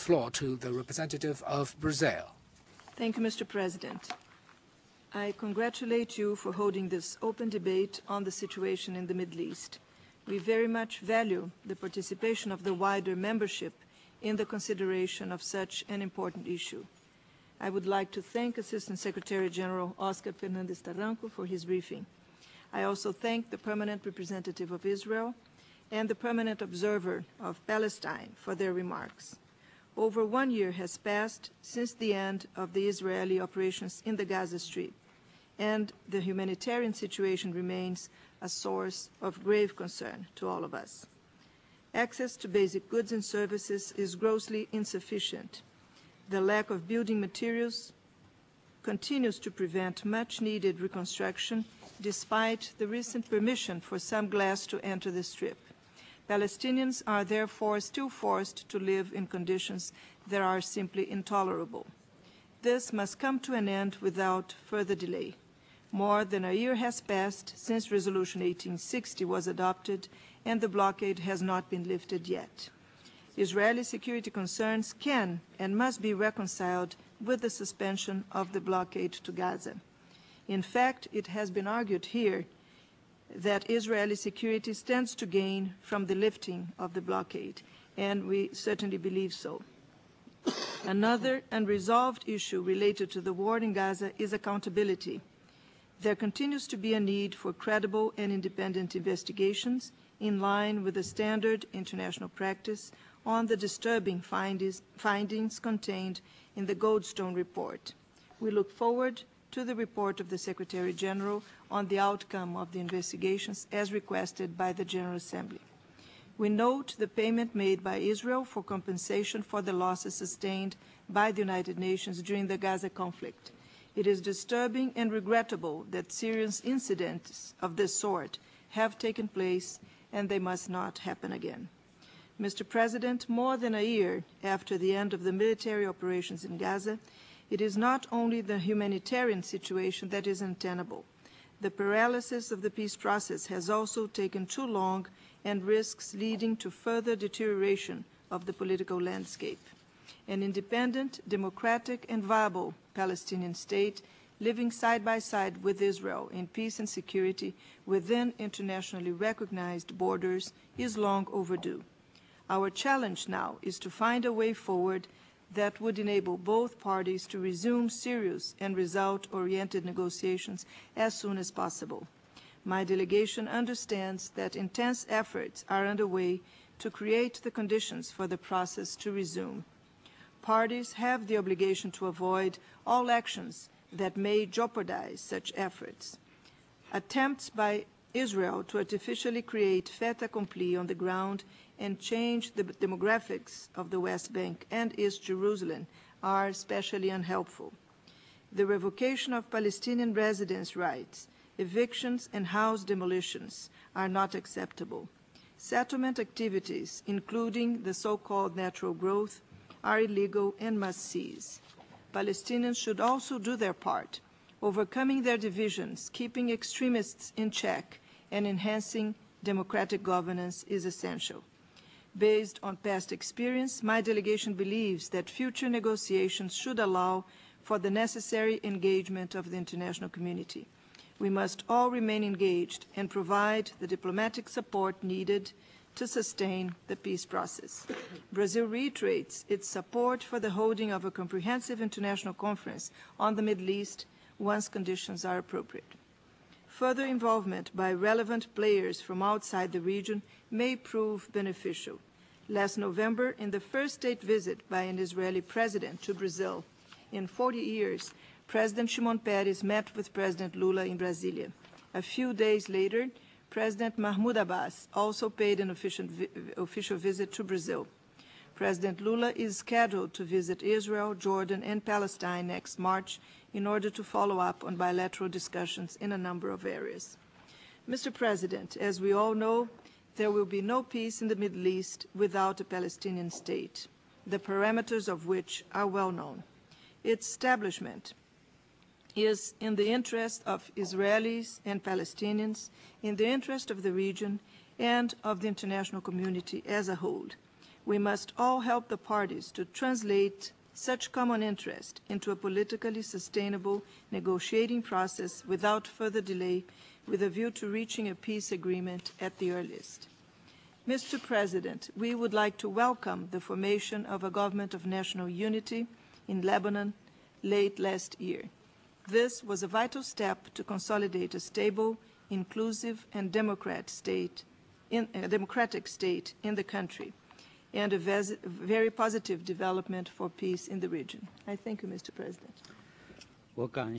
floor to the representative of Brazil. Thank you, Mr. President. I congratulate you for holding this open debate on the situation in the Middle East. We very much value the participation of the wider membership in the consideration of such an important issue. I would like to thank Assistant Secretary General Oscar Fernandez Taranco for his briefing. I also thank the Permanent Representative of Israel and the Permanent Observer of Palestine for their remarks. Over 1 year has passed since the end of the Israeli operations in the Gaza Strip, and the humanitarian situation remains a source of grave concern to all of us. Access to basic goods and services is grossly insufficient. The lack of building materials continues to prevent much-needed reconstruction despite the recent permission for some glass to enter the Strip. Palestinians are therefore still forced to live in conditions that are simply intolerable. This must come to an end without further delay. More than a year has passed since Resolution 1860 was adopted, and the blockade has not been lifted yet. Israeli security concerns can and must be reconciled with the suspension of the blockade to Gaza. In fact, it has been argued here that Israeli security stands to gain from the lifting of the blockade, and we certainly believe so. Another unresolved issue related to the war in Gaza is accountability. There continues to be a need for credible and independent investigations in line with the standard international practice on the disturbing findings contained in the Goldstone report. We look forward to the report of the Secretary General on the outcome of the investigations as requested by the General Assembly. We note the payment made by Israel for compensation for the losses sustained by the United Nations during the Gaza conflict. It is disturbing and regrettable that serious incidents of this sort have taken place, and they must not happen again. Mr. President, more than a year after the end of the military operations in Gaza, it is not only the humanitarian situation that is untenable. The paralysis of the peace process has also taken too long and risks leading to further deterioration of the political landscape. An independent, democratic, and viable Palestinian state living side by side with Israel in peace and security within internationally recognized borders is long overdue. Our challenge now is to find a way forward that would enable both parties to resume serious and result-oriented negotiations as soon as possible. My delegation understands that intense efforts are underway to create the conditions for the process to resume. Parties have the obligation to avoid all actions that may jeopardize such efforts. Attempts by Israel to artificially create fait accompli on the ground and change the demographics of the West Bank and East Jerusalem are especially unhelpful. The revocation of Palestinian residence rights, evictions, and house demolitions are not acceptable. Settlement activities, including the so-called natural growth, are illegal and must cease. Palestinians should also do their part. Overcoming their divisions, keeping extremists in check, and enhancing democratic governance is essential. Based on past experience, my delegation believes that future negotiations should allow for the necessary engagement of the international community. We must all remain engaged and provide the diplomatic support needed to sustain the peace process. Brazil reiterates its support for the holding of a comprehensive international conference on the Middle East once conditions are appropriate. Further involvement by relevant players from outside the region may prove beneficial. Last November, in the first state visit by an Israeli president to Brazil in 40 years, President Shimon Peres met with President Lula in Brasilia. A few days later, President Mahmoud Abbas also paid an official visit to Brazil. President Lula is scheduled to visit Israel, Jordan, and Palestine next March in order to follow up on bilateral discussions in a number of areas. Mr. President, as we all know, there will be no peace in the Middle East without a Palestinian state, the parameters of which are well known. Its establishment is in the interest of Israelis and Palestinians, in the interest of the region, and of the international community as a whole. We must all help the parties to translate such common interest into a politically sustainable negotiating process without further delay, with a view to reaching a peace agreement at the earliest. Mr. President, we would like to welcome the formation of a government of national unity in Lebanon late last year. This was a vital step to consolidate a stable, inclusive, and democratic state in the country, and a very positive development for peace in the region. I thank you, Mr. President. 我感